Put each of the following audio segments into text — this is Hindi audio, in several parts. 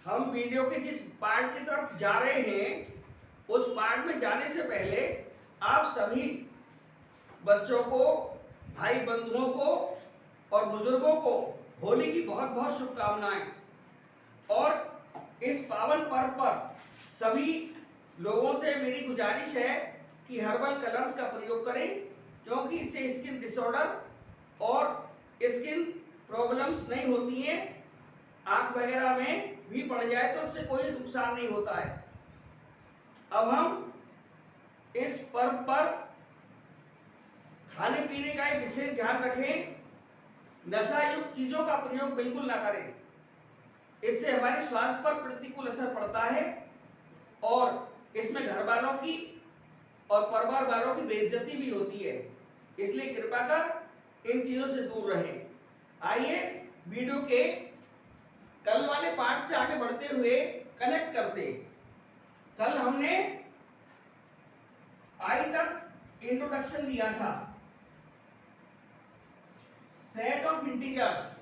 हम वीडियो के जिस पार्ट की तरफ जा रहे हैं उस पार्ट में जाने से पहले आप सभी बच्चों को, भाई बंधुओं को और बुजुर्गों को होली की बहुत बहुत शुभकामनाएं। और इस पावन पर्व पर सभी लोगों से मेरी गुजारिश है कि हर्बल कलर्स का प्रयोग करें, क्योंकि इससे स्किन डिसऑर्डर और स्किन प्रॉब्लम्स नहीं होती हैं। आंख वगैरह में भी पड़ जाए तो उससे कोई नुकसान नहीं होता है। अब हम इस पर्व पर खाने पीने का एक विशेष ध्यान रखें। नशा युक्त चीजों का प्रयोग बिल्कुल ना करें, इससे हमारे स्वास्थ्य पर प्रतिकूल असर पड़ता है और इसमें घर वालों की और परिवार वालों की बेइज्जती भी होती है। इसलिए कृपा कर इन चीजों से दूर रहें। आइए वीडियो के कल वाले पार्ट से आगे बढ़ते हुए कनेक्ट करते। कल हमने आई तक इंट्रोडक्शन दिया था, सेट ऑफ इंटीजर्स।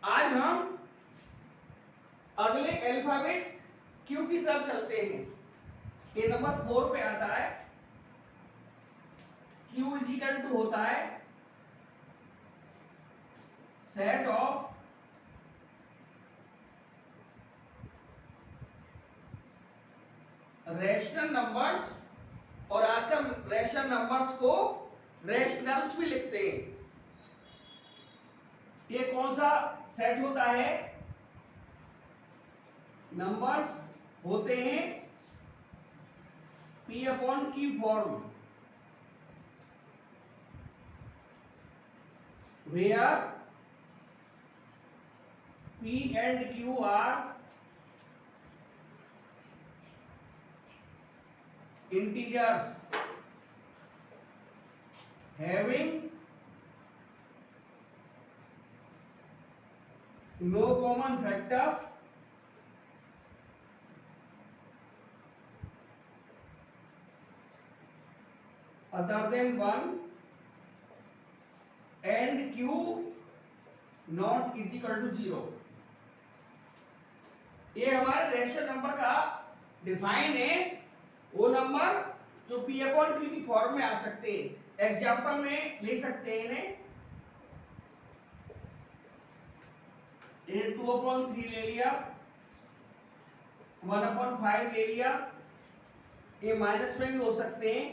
आज हम अगले अल्फाबेट क्यू की तरफ चलते हैं। ये नंबर 4 पे आता है। क्यू इज इक्वल टू होता है सेट ऑफ रैशनल नंबर्स, और आजकल रैशनल नंबर्स को रैशनल्स भी लिखते हैं। ये कौन सा सेट होता है? नंबर्स होते हैं P upon Q form, where P and Q are integers having no common factor other than 1 and Q not is equal to 0। ये हमारे रैशनल नंबर का डिफाइन है, वो नंबर जो P अपॉन Q की फॉर्म में आ सकते हैं। एग्जाम्पल में ले सकते हैं इन्हें। ये 2 अपॉन 3 ले लिया, 1 अपॉन 5 ले लिया। ये माइनस में भी हो सकते हैं,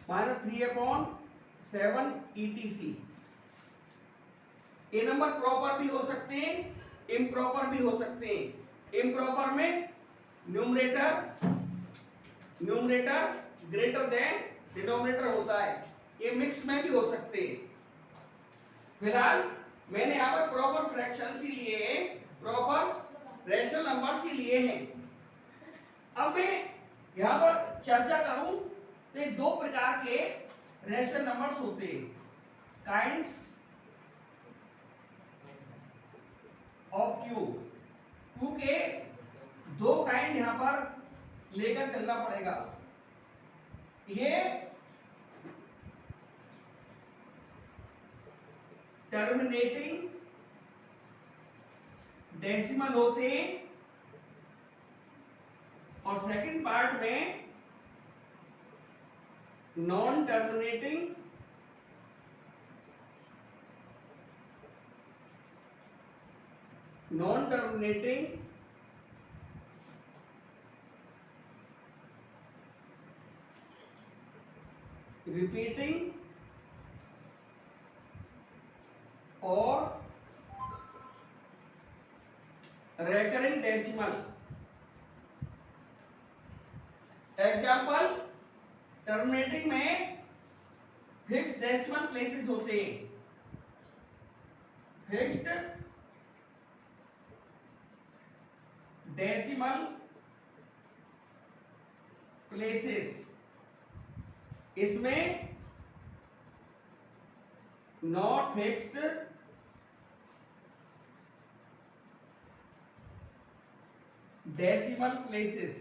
-3 अपॉन 7 ETC। ये नंबर प्रॉपर भी हो सकते हैं, इम्प्रॉपर भी हो सकते हैं। इम्प्रॉपर में न्यूमरेटर ग्रेटर देन डिनोमिनेटर होता है। ये मिक्स में भी हो सकते हैं। फिलहाल मैंने यहाँ पर प्रॉपर फ्रैक्शंस ही लिए हैं, प्रॉपर रैशनल नंबर्स ही लिए हैं। अब मैं यहाँ पर चर्चा करूं तो ये 2 प्रकार के रैशनल नंबर्स होते हैं, काइंड्स ऑफ क्यू। क्यू के 2 काइंड यहाँ पर लेकर चलना पड़ेगा। ये टर्मिनेटिंग डेसिमल होते हैं और सेकंड पार्ट में नॉन टर्मिनेटिंग रिपीटिंग और रेकरिंग डेसिमल। एग्जाम्पल, टर्मिनेटिंग में फिक्स्ड डेसिमल प्लेसेस होते हैं, फिक्स्ड डेसिमल प्लेसेस। इसमें नॉट फिक्स्ड डेसिमल प्लेसेस,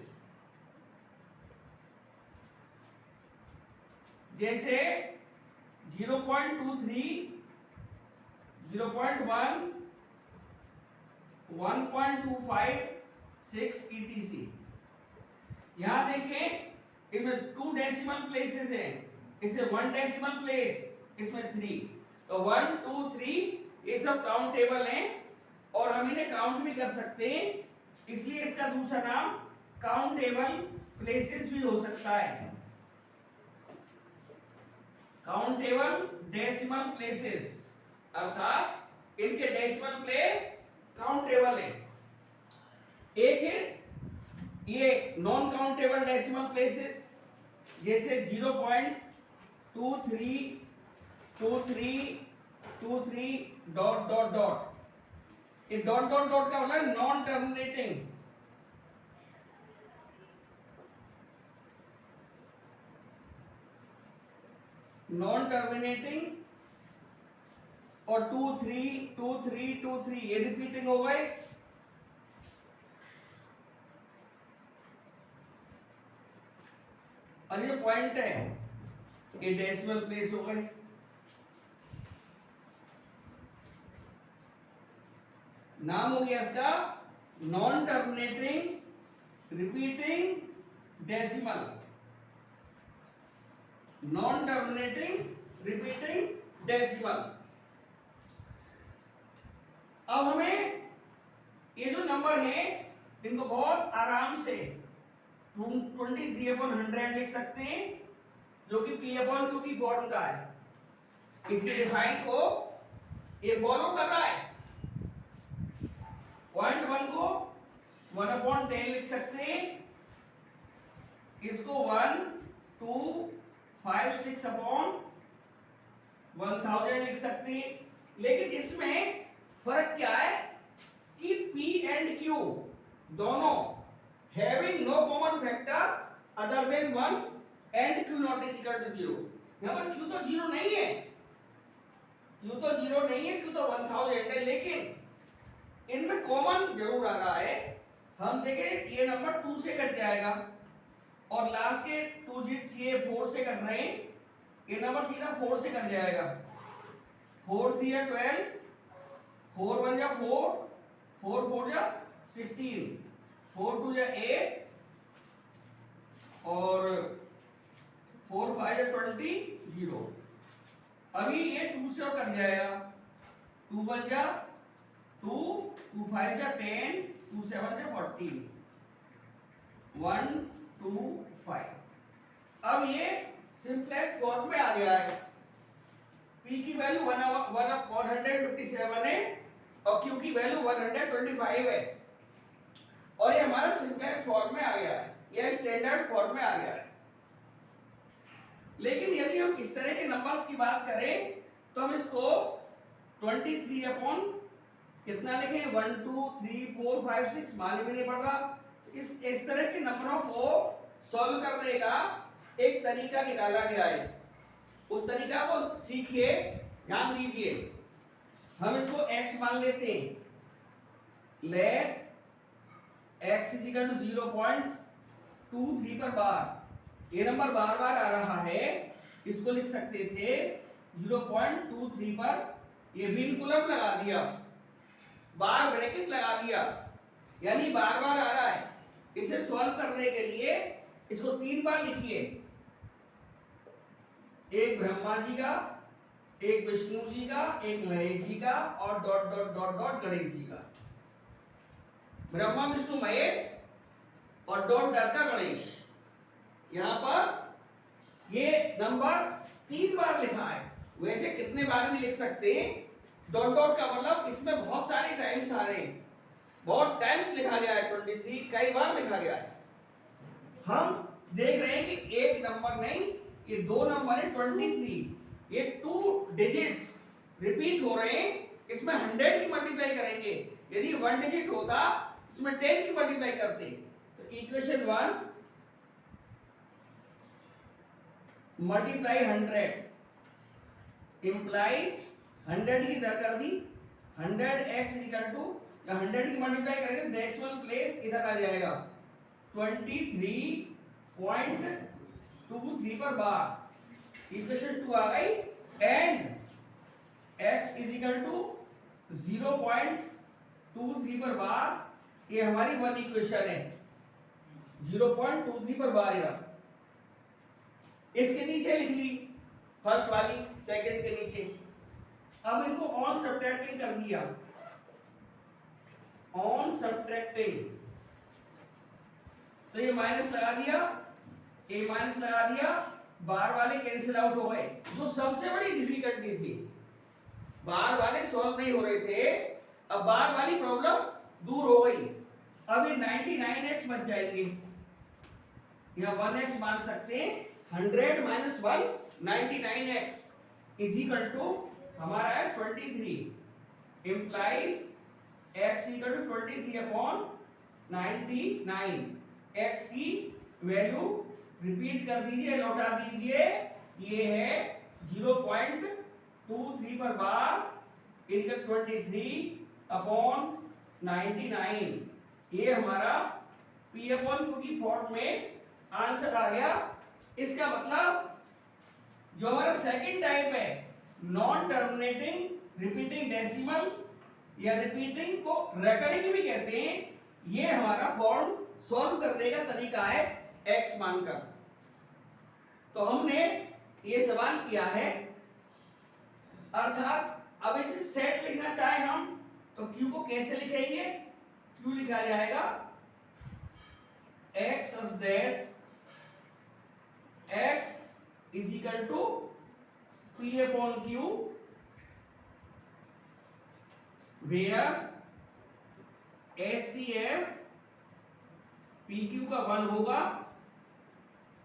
जैसे 0.23, 0.1, 1.256 ETC। यहां देखें इसमें 2 डेसिमल प्लेसेस हैं, इसमें 1 डेसिमल प्लेस, इसमें 3, तो 1 2 3 ये सब काउंटेबल हैं और हम इन्हें काउंट भी कर सकते हैं, इसलिए इसका दूसरा नाम काउंटेबल प्लेसेस भी हो सकता है। काउंटेबल डेसिमल प्लेसेस अर्थात इनके डेसिमल प्लेस काउंटेबल है। एक है ये नॉन काउंटेबल डेसिमल प्लेसेस, जैसे 0.232323 डॉट डॉट डॉट। ये डॉट डॉट डॉट का मतलब नॉन टर्मिनेटिंग, नॉन टर्मिनेटिंग, और 2 3 2 3 2 3 ये रिपीटिंग हो गए। और ये पॉइंट है, ये डेसिमल प्लेस हो गए। नाम हो गया इसका non terminating repeating decimal, non terminating repeating decimal. अब हमें ये जो नंबर है इनको बहुत आराम से 23/100 लिख सकते हैं, जो कि P/Q की फॉर्म का है। इसके डिफाइन को ये फॉलो कर रहा है। 0.1 को 1/10 लिख सकते हैं, इसको 1 2 5 6/1000 लिख सकते हैं। लेकिन इसमें फर्क क्या है कि P एंड Q दोनों having no common factor other than 1 and Q not equal to 0। यहाँ पर Q तो 0 नहीं है, Q तो 0 नहीं है, Q तो 1000 है, लेकिन इनमें कॉमन जरूर आ रहा है। हम देखें ये नंबर 2 से कट जाएगा और लास्ट के 2 डिजिट ये 4 से कट रहे हैं, ये नंबर सीधा 4 से कट जाएगा। 4 3 या 12, 4 1 या 4, 4 4 या 16, 4 2 या 8 और 4 5 या 20 0। अभी ये 2 से कट जाएगा, 2 1 या 2, 2 5 या 10, 2 7 या 14, 1 2 5। अब ये सिंपलेक्स फॉर्म में आ गया है। P की वैल्यू 157 है और Q की वैल्यू 125 है, और ये हमारा सिंपलेक्स फॉर्म में आ गया है, यह स्टैंडर्ड फॉर्म में आ गया है। लेकिन यदि हम इस तरह के नंबर्स की बात करें तो हम इसको 23 अपॉन कितना लिखें, 1 2 3 4 5 6 मालूम ही नहीं पड़ रहा। तो इस तरह के नंबरों को सॉल्व करने का एक तरीका निकाला गया है, उस तरीका को सीखिए, ध्यान दीजिए। हम इसको x मान लेते हैं, लेट x = 0.23 पर बार, ये नंबर बार बार आ रहा है, इसको लिख सकते थे 0.23 पर, ये विनकुलम लगा दिया, बार ब्रैकेट लगा दिया, यानी बार बार आ रहा है। इसे सॉल्व करने के लिए इसको 3 बार लिखिए, एक ब्रह्मा जी का, एक विष्णु जी का, एक महेश जी का और dot dot dot dot Ganesh ji का। ब्रह्मा विष्णु महेश और डॉट डॉट का गणेश। यहां पर ये नंबर 3 बार लिखा है, वैसे कितने बार भी लिख सकते हैं। डॉट डॉट का मतलब इसमें बहुत सारे टाइम्स आ रहे हैं, बहुत टाइम्स लिखा गया है, 23 कई बार लिखा गया है। हम देख रहे हैं कि एक नंबर नहीं, ये 2 नंबर है 23, ये 2 डिजिट्स रिपीट हो रहे हैं, इसमें 100 की मल्टीप्लाई करेंगे। यदि 1 डिजिट होता इसमें 10 की मल्टीप्लाई करते। तो इक्वेशन 1 मल्टीप्लाई 100 इंप्लाइज 100 की इधर कर दी, 100x = 100 की मल्टीप्लाई करेंगे डेसिमल प्लेस इधर आ जाएगा, 23.23 पर बार। इक्वेशन 2 आ गई, एंड x = 0.23 0.23 पर बार, ये हमारी वन इक्वेशन है 0.23 पर बार यहाँ। इसके नीचे लिख ली फर्स्ट वाली सेकंड के नीचे। अब इनको ऑन सब्ट्रैक्टिंग कर दिया, ऑन सब्ट्रैक्टिंग, तो ये माइनस लगा दिया, ये माइनस लगा दिया, बार वाले कैंसिल आउट हो गए। जो सबसे बड़ी डिफिकल्टी थी, बार वाले सॉल्व नहीं हो रहे थे, अब बार वाली प्रॉब्लम दूर हो गई। अब ये 99x बच जाएंगे, या 1x मान सकते हैं। 100 minus 1 99x is equal to हमारा है 23, implies x equal to 23 upon 99। x की वैल्यू रिपीट कर दीजिए, लौटा दीजिए, ये है 0.23 पर बार इनका 23 अपॉन 99। ये हमारा p अपॉन q की फॉर्म में आंसर आ गया। इसका मतलब जो हमारा सेकंड टाइप है नॉन टर्मिनेटिंग रिपीटिंग डेसिमल या रिपीटिंग को रेकरिंग भी कहते हैं, ये हमारा फॉर्म सॉल्व करने का तरीका है x मानकर। तो हमने ये सवाल किया है, अर्थात अब इसे सेट लिखना चाहे हम तो q को कैसे लिखेंगे? q लिखा जाएगा x such that x is equal to p upon q where HCF PQ का 1 होगा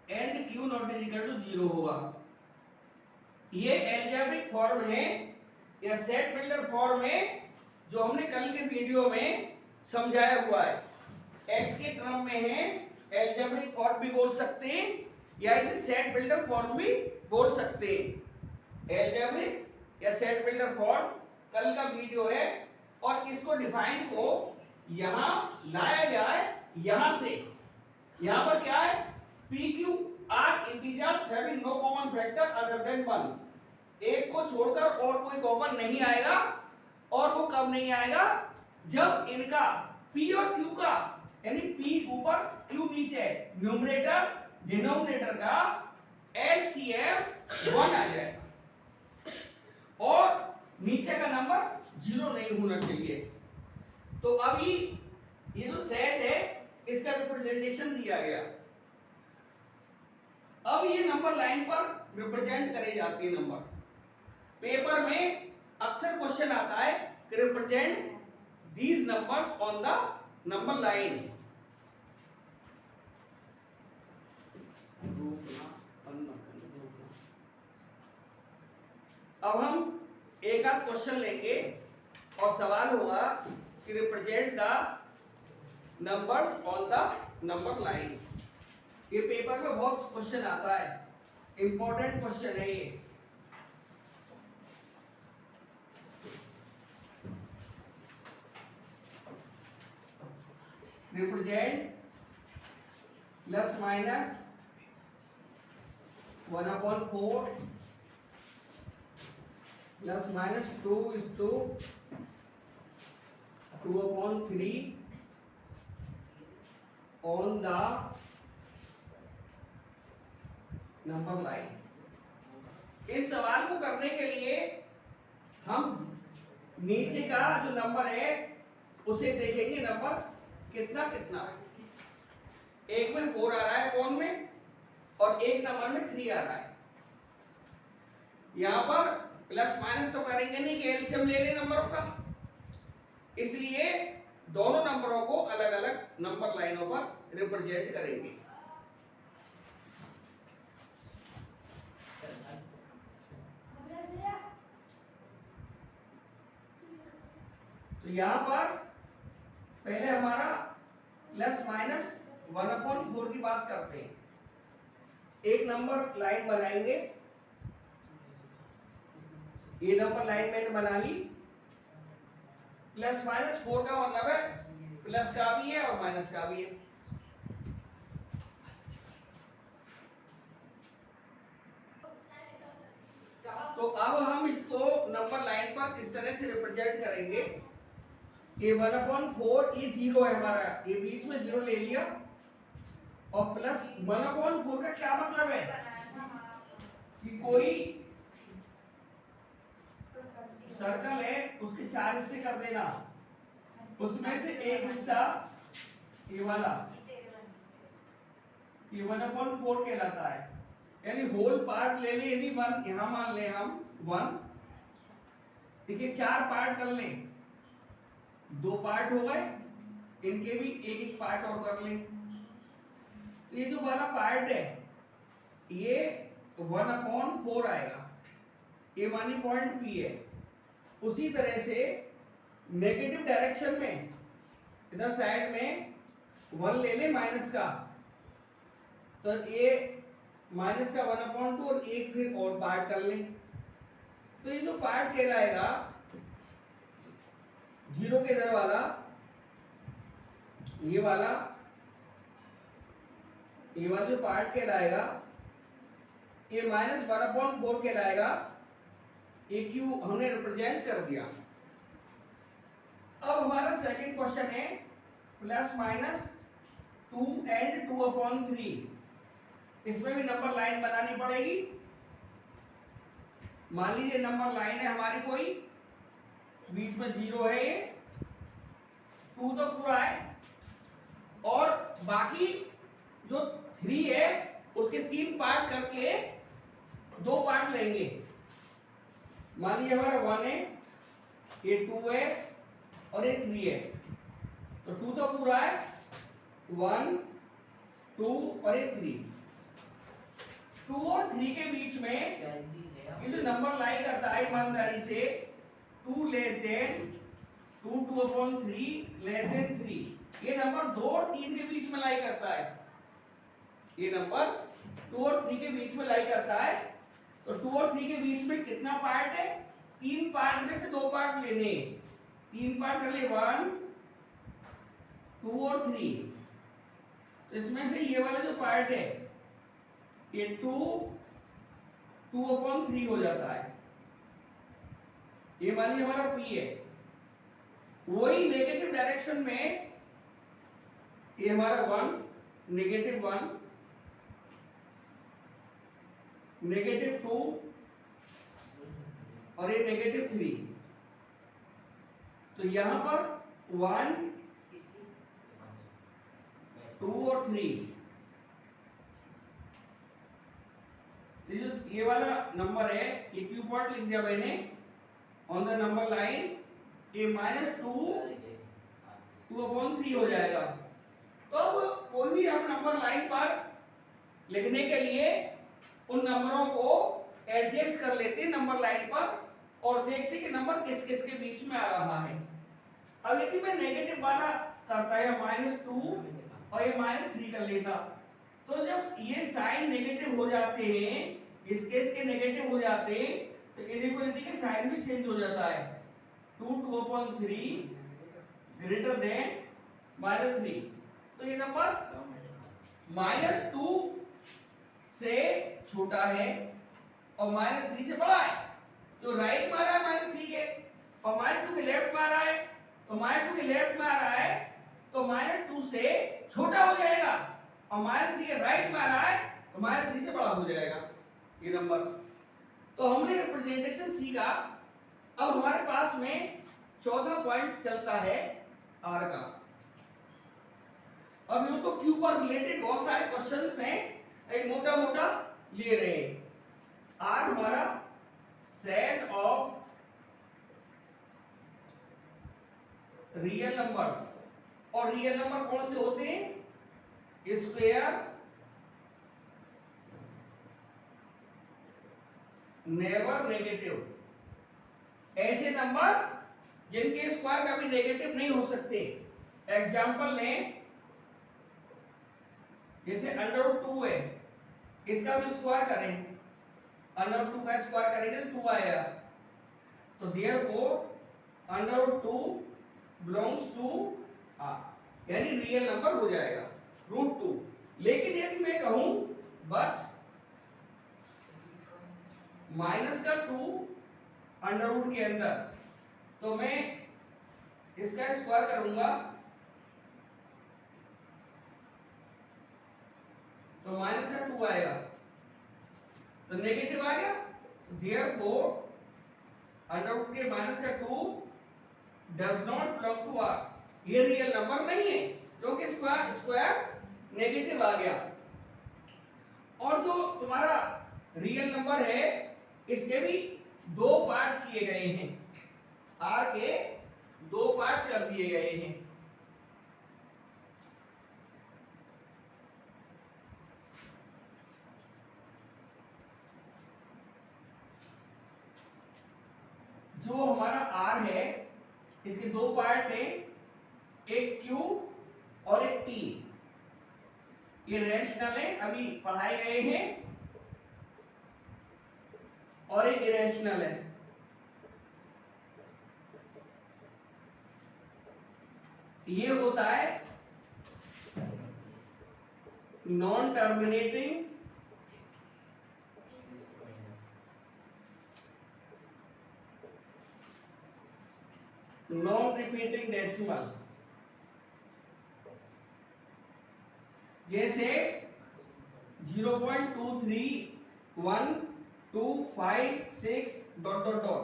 and Q not is equal to 0 होगा। ये एल्जेब्रिक फॉर्म है या सेट बिल्डर फॉर्म है जो हमने कल के वीडियो में समझाया हुआ है। x के टर्म में है, एल्जेब्रिक फॉर्म भी बोल सकते हैं या इसे सेट बिल्डर फॉर्म भी बोल सकते हैं। एल्जेब्रिक या सेट बिल्डर फॉर्म कल का वीडियो है, और इसको डिफाइन को यहां लाया जाए, यहां से यहां पर क्या है, PQ are integers having no common factor other than 1। एक को छोड़कर और कोई कॉमन नहीं आएगा, और वो कब नहीं आएगा? जब इनका P और Q का, यानी P ऊपर Q नीचे, न्यूमरेटर डिनोमिनेटर का HCF 1 आ जाए और नीचे का नंबर 0 नहीं होना चाहिए। तो अभी ये जो सेट है इसका रिप्रेजेंटेशन दिया गया। अब ये नंबर लाइन पर रिप्रेजेंट करे जाते हैं नंबर। पेपर में अक्सर क्वेश्चन आता है कि represent these numbers on the number line. अब हम एक आध क्वेश्चन लेंगे और सवाल होगा कि represent the numbers on the number line. ये पेपर में बहुत क्वेश्चन आता है, इंपॉर्टेंट क्वेश्चन है ये। Represent plus minus 1/4 plus minus 2:2/3 on the number line. इस सवाल को करने के लिए हम नीचे का जो नंबर है उसे देखेंगे, नंबर कितना कितना है। एक में 4 आ रहा है कौन में, और एक नंबर में 3 आ रहा है। यहां पर प्लस माइनस तो करेंगे नहीं कि एलसीएम ले लें नंबरों का, इसलिए दोनों नंबरों को अलग अलग नंबर लाइनों पर रिप्रेजेंट करेंगे। तो यहां पर पहले हमारा प्लस माइनस 1/4 की बात करते हैं। एक नंबर लाइन बनाएंगे, ये नंबर लाइन मैंने बना ली। प्लस माइनस 4 का मतलब है प्लस का भी है और माइनस का भी है। तो अब हम इसको नंबर लाइन पर किस तरह से रिप्रेजेंट करेंगे, ये 1/4 ये जीरो है हमारा, ये बीच में जीरो ले लिया, और प्लस 1/4 का क्या मतलब है कि कोई सर्कल है उसके 4 हिस्से कर देना, उसमें से एक हिस्सा ये वाला, ये 1/4 कहलाता है। यानी होल पार्ट ले ले, यदि 1 यहां मान ले हम 1, देखिए 4 पार्ट कर लें, 2 पार्ट हो गए, इनके भी एक एक पार्ट और कर लें। तो ये जो वाला पार्ट है ये 1/4 आएगा, ये वाली पॉइंट पी है। उसी तरह से नेगेटिव डायरेक्शन में इधर साइड में 1 ले ले माइनस का, तो ये माइनस का 1/2 और एक फिर और पार्ट कर ले, तो ये जो पार्ट कहलाएगा जीरो के इधर वाला, ये वाला जो पार्ट कहलाएगा ये -1/4 कहलाएगा। ये क्यू हमने रिप्रेजेंट कर दिया। अब हमारा सेकंड क्वेश्चन है ±2 एंड 2/3। इसमें भी नंबर लाइन बनानी पड़ेगी। मान लीजिए नंबर लाइन है हमारी कोई, बीच में जीरो है, ये 2 तो पूरा है, और बाकी जो 3 है उसके 3 पार्ट करके 2 पार्ट लेंगे। मान लीजिए हमारा 1 है, ये 2 है और ये 3 है, तो 2 तो पूरा है, 1 2 और ये 3। 2 और 3 के बीच में ये जो नंबर लाई करता है ईमानदारी से 2 लेस देन 2/3 लेस देन 3, ये नंबर 2 और 3 के बीच में लाई करता है। ये नंबर 2 और 3 के बीच में लाई करता है। तो 2 और 3 के बीच में कितना पार्ट है? 3 पार्ट में से 2 पार्ट लेने, 3 पार्ट कर ले, 1 2 और 3। तो इसमें से ये वाला जो पार्ट है ये 2/3 हो जाता है। ये वाली हमारा P है। वही नेगेटिव डायरेक्शन में ये हमारा 1 -1 -2 और ये -3। तो यहां पर 1 2 और 3, ये वाला नंबर है, ये क्यू पॉइंट लिख दिया मैंने ऑन द नंबर लाइन, ये -2/3 हो जाएगा। तो अब कोई भी हम नंबर लाइन पर लिखने के लिए उन नंबरों को एडजस्ट कर लेते नंबर लाइन पर और देखते कि नंबर किस किस के बीच में आ रहा है। अब यदि मैं नेगेटिव वाला करता है -2 और ये -3 कर लेता, तो जब ये साइन नेगेटिव हो जाते हैं, इस केस के नेगेटिव हो जाते हैं, तो इनइक्वालिटी के साइन भी चेंज हो जाता है। 2/3 ग्रेटर देन -3, तो ये नंबर -2 से छोटा है और -3 से बड़ा है। जो राइट में आ रहा है -3 के, और -2 के लेफ्ट में आ रहा है, तो -2 के लेफ्ट में आ रहा है तो -2 से छोटा हो जाएगा, और -3 के राइट में आ रहा है तो -3 से बड़ा हो जाएगा ये नंबर। तो हमने रिप्रेजेंटेशन सीखा। अब हमारे पास में चौथा पॉइंट चलता है आर का। अब यूं तो क्यू पर रिलेटेड बहुत सारे क्वेश्चंस हैं, एक मोटा मोटा ले रहे हैं। आर हमारा सेट ऑफ रियल नंबर्स, और रियल नंबर कौन से होते हैं? Square, never negative. ऐसे नंबर जिनके स्क्वायर कभी नेगेटिव नहीं हो सकते। एग्जांपल लें, जैसे √2 है, इसका भी स्क्वायर करें, √2 का स्क्वायर करेंगे तो 2 आएगा। तो देयरफॉर √2 बिलोंग्स टू R, यानी रियल नंबर हो जाएगा √2। लेकिन यदि मैं कहूं बट -2 अंडर रूट के अंदर, तो मैं इसका स्क्वायर करूंगा तो माइनस का 2 आएगा, तो नेगेटिव आ गया। देयरफॉर अंडर रूट के माइनस का 2 does not belong to R, ये रियल नंबर नहीं है क्योंकि स्क्वायर नेगेटिव आ गया। और जो तुम्हारा रियल नंबर है इसके भी दो पार्ट किए गए हैं, आर के दो पार्ट कर दिए गए हैं। जो हमारा आर है इसके दो पार्ट हैं, एक क्यू और एक टी। ये रैशनल है, अभी पढ़ाए गए हैं, और एक इरेशनल है। ये होता है non terminating non repeating decimal. जैसे 0.23125 डॉट डॉट डॉट,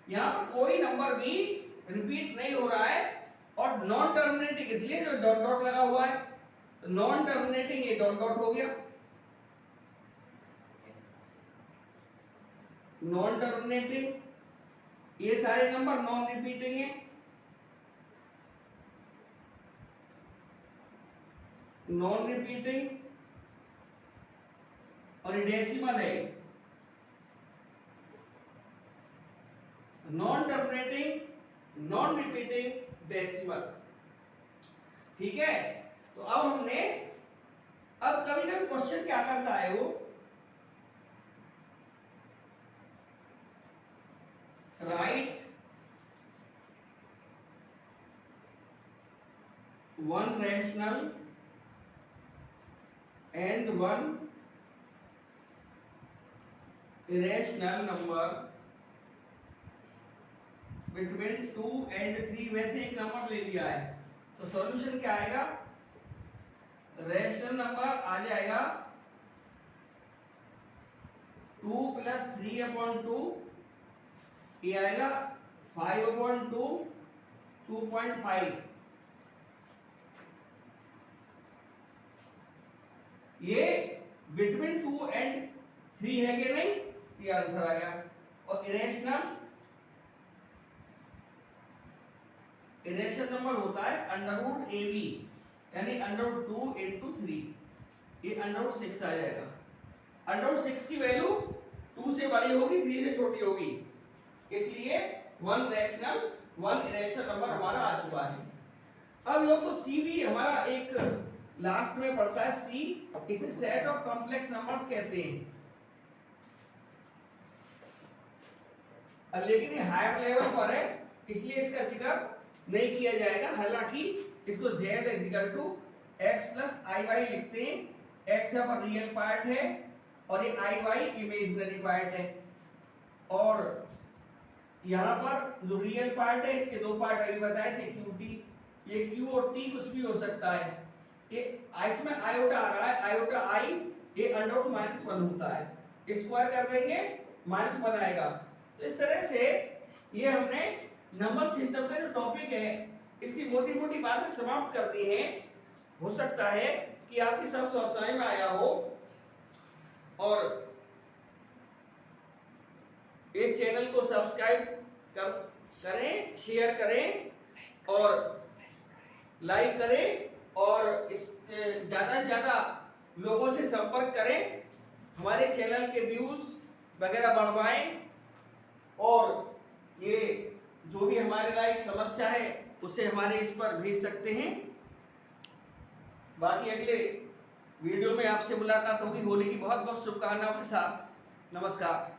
यहां पर कोई नंबर भी रिपीट नहीं हो रहा है और नॉन टर्मिनेटिंग इसलिए जो डॉट डॉट लगा हुआ है, तो नॉन टर्मिनेटिंग ये डॉट डॉट हो गया। नॉन टर्मिनेटिंग ये सारे नंबर नॉन रिपीटिंग है, नॉन रिपीटिंग, और डेसिमल है non terminating non repeating decimal. ठीक है, तो अब हमने, अब कभी कभी क्वेश्चन क्या करता है वो, right one rational and one irrational number between 2 and 3। वैसे एक नंबर ले लिया है तो सॉल्यूशन क्या आएगा, रैशनल नंबर आ जाएगा 2 + 3/2, ये आएगा 5/2, 2.5। ये बिटवीन 2 and 3 है कि नहीं, ये आंसर आ गया। और इरेशनल नंबर होता है √AB, यानी √2 × 3, ये √6 आ जाएगा। √6 की वैल्यू 2 से बड़ी होगी, 3 से छोटी होगी, इसलिए one rational one irrational number हमारा आ चुका है। अब यो तो सी भी हमारा एक लास्ट में पड़ता है, सी, इसे सेट ऑफ कॉम्प्लेक्स नंबर्स कहते हैं। लेकिन ये हायर लेवल पर है इसलिए इसका जिक्र नहीं किया जाएगा, हालांकि इसको z x + iy लिखते हैं। x यहाँ पर रियल पार्ट है और ये iy इमेजिनरी पार्ट है, और यहाँ पर जो रियल पार्ट है इसके दो पार्ट अभी बताए थे, qt, ये q और t कुछ भी हो सकता है। ये इसमें आयोटा आ रहा है, आयोटा i, ये √-1 होता है, स्क्वायर कर देंगे -1 आएगा। तो इस तरह से ये हमने नंबर सिस्टम का जो टॉपिक है इसकी मोटी मोटी बातें समाप्त कर दी हैं। हो सकता है कि आपकी सब समझ में आया हो, और इस चैनल को सब्सक्राइब करें, शेयर करें और लाइक करें, और इस ज्यादा से ज्यादा लोगों से संपर्क करें, हमारे चैनल के व्यूज वगैरह बढ़वाएं, और ये जो भी हमारे लायक समस्या है उसे हमारे इस पर भेज सकते हैं। बाकी अगले वीडियो में आपसे मुलाकात होगी। होली की बहुत बहुत शुभकामनाओं के साथ, नमस्कार।